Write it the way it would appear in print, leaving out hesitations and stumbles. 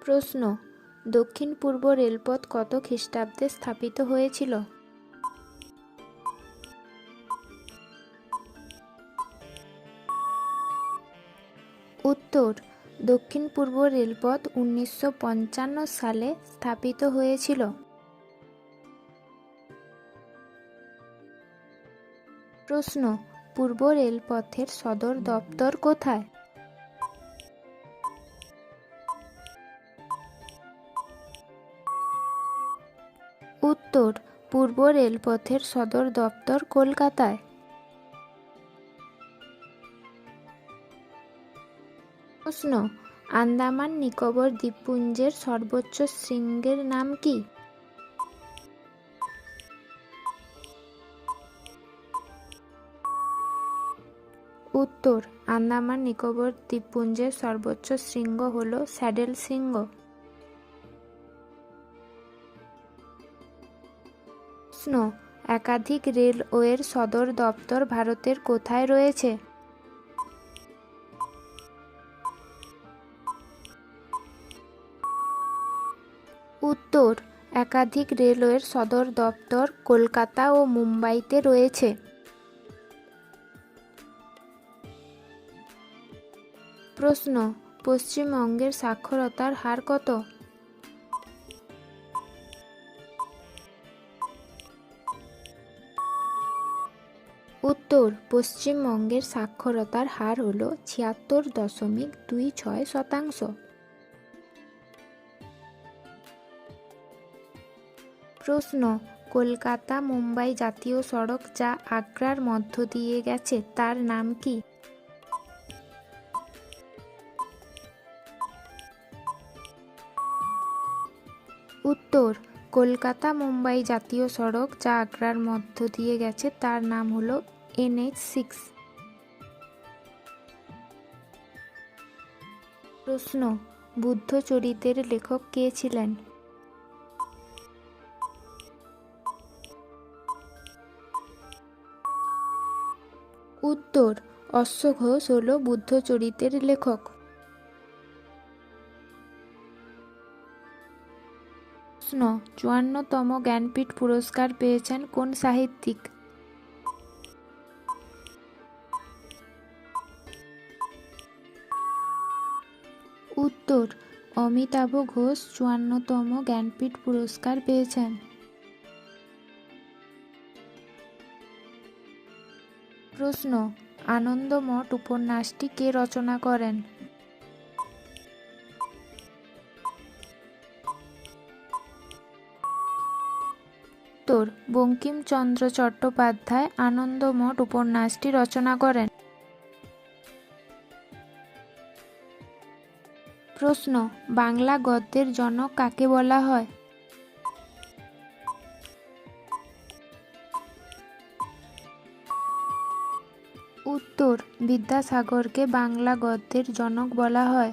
প্রশ্ন: দক্ষিণ পূর্ব রেলপথ কত খ্রিস্টাব্দে স্থাপিত হয়েছিল? উত্তর: দক্ষিণ পূর্ব রেলপথ 1955 সালে স্থাপিত হয়েছিল। প্রশ্ন: পূর্ব রেলপথের সদর দপ্তর কোথায়? উত্তর: পূর্ব রেলপথের সদর দপ্তর কলকাতায়। প্রশ্ন: আন্দামান নিকোবর দ্বীপপুঞ্জের সর্বোচ্চ শৃঙ্গের নাম কি? উত্তর: আন্দামান নিকোবর দ্বীপপুঞ্জের সর্বোচ্চ শৃঙ্গ হল স্যাডেল শৃঙ্গ। প্রশ্ন: একাধিক রেলওয়ের সদর দপ্তর ভারতের কোথায় রয়েছে? উত্তর: একাধিক রেলওয়ের সদর দপ্তর কলকাতা ও মুম্বাইতে রয়েছে। প্রশ্ন: পশ্চিমবঙ্গের সাক্ষরতার হার কত? উত্তর: পশ্চিমবঙ্গের সাক্ষরতার হার হল 76.26%। প্রশ্ন: কলকাতা মুম্বাই জাতীয় সড়ক যা আগ্রার মধ্য দিয়ে গেছে তার নাম কি? উত্তর: কলকাতা মুম্বাই জাতীয় সড়ক যা আগ্রার মধ্য দিয়ে গেছে তার নাম হল NH6। প্রশ্ন: বুদ্ধচরিতের লেখক কে ছিলেন? উত্তর: অশ্বঘোষ হল বুদ্ধচরিতের লেখক। প্রশ্ন: 54তম জ্ঞানপীঠ পুরস্কার পেয়েছেন কোন সাহিত্যিক? উত্তর: অমিতাভ ঘোষ 54তম জ্ঞানপীঠ পুরস্কার পেয়েছেন। প্রশ্ন: আনন্দমঠ উপন্যাসটি কে রচনা করেন? উত্তর: বঙ্কিমচন্দ্র চট্টোপাধ্যায় আনন্দমঠ উপন্যাসটি রচনা করেন। প্রশ্ন: বাংলা গদ্যের জনক কাকে বলা হয়? উত্তর: বিদ্যাসাগরকে বাংলা গদ্যের জনক বলা হয়।